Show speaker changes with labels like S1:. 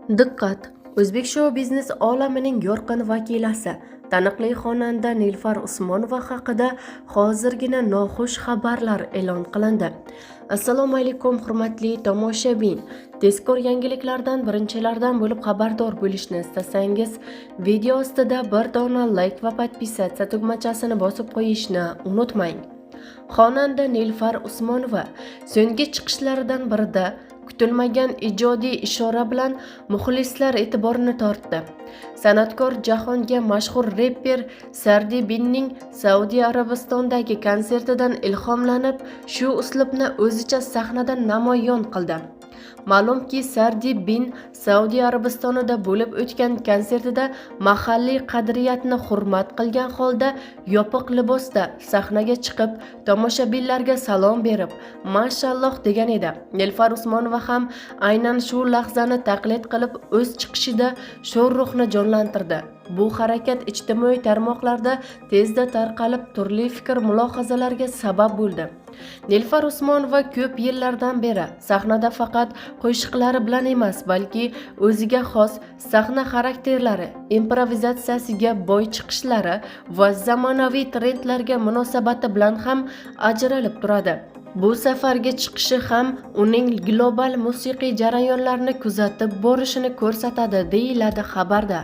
S1: Diqqat! O'zbek shou-biznes olamining yorqin vakilasi, taniqli xonanda Nilufar Usmonova haqida hozirgina noxush xabarlar e'lon qilindi. Assalomu alaykum hurmatli tomoshabin. Tezkor yangiliklardan birinchilardan bo'lib xabardor bo'lishni istasangiz, video ostida bir dona like va podpisatsiya tugmachasini bosib qo'yishni unutmang. Xonanda Nilufar Usmonova so'nggi chiqishlaridan birida kutilmagan ijodiy ishora bilan muxlislar e'tiborini tortdi. San'atkor jahonga mashhur reper Sardi Binning Saudiya Arabistondagi konsertidan ilhomlanib, shu uslubni o'zicha sahnada namoyon qildi. Ma'lumki, Sardi Bin Saudiya Arabistonida bo'lib o'tgan konsertida mahalliy qadriyatni hurmat qilgan holda yopiq libosda sahnaga chiqib, tomoshabinlarga salom berib, "Mashalloh" degan edi. Nilufar Usmonova ham aynan shu lahzani taqlid qilib o'z chiqishida shu ruhni jonlantirdi. Bu harakat ijtimoiy tarmoqlarda tezda tarqalib, turli fikr-mulohazalarga sabab bo'ldi. Nilufar Usmonova ko'p yillardan beri sahnada faqat qo'shiqlari bilan emas, balki o'ziga xos sahna xarakterlari, improvizatsiyasiga boy chiqishlari va zamonaviy trendlarga munosabati bilan ham ajralib turadi. Bu safargi chiqishi ham uning global musiqiy jarayonlarni kuzatib borishini ko'rsatadi, deyiladi xabarda.